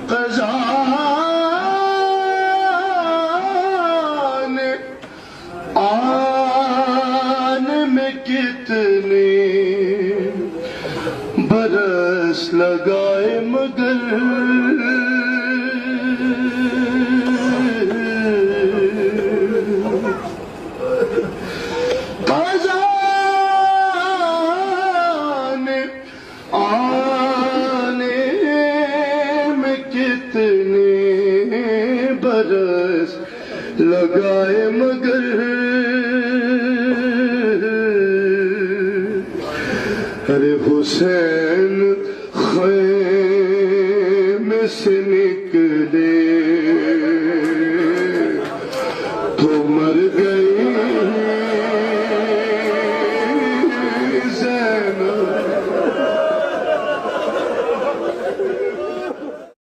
خزان آن میں کتنے برس لگائے مگر خزان آنے میں کتنے برس لگائے مگر ارے حسین خیمے سے نکلے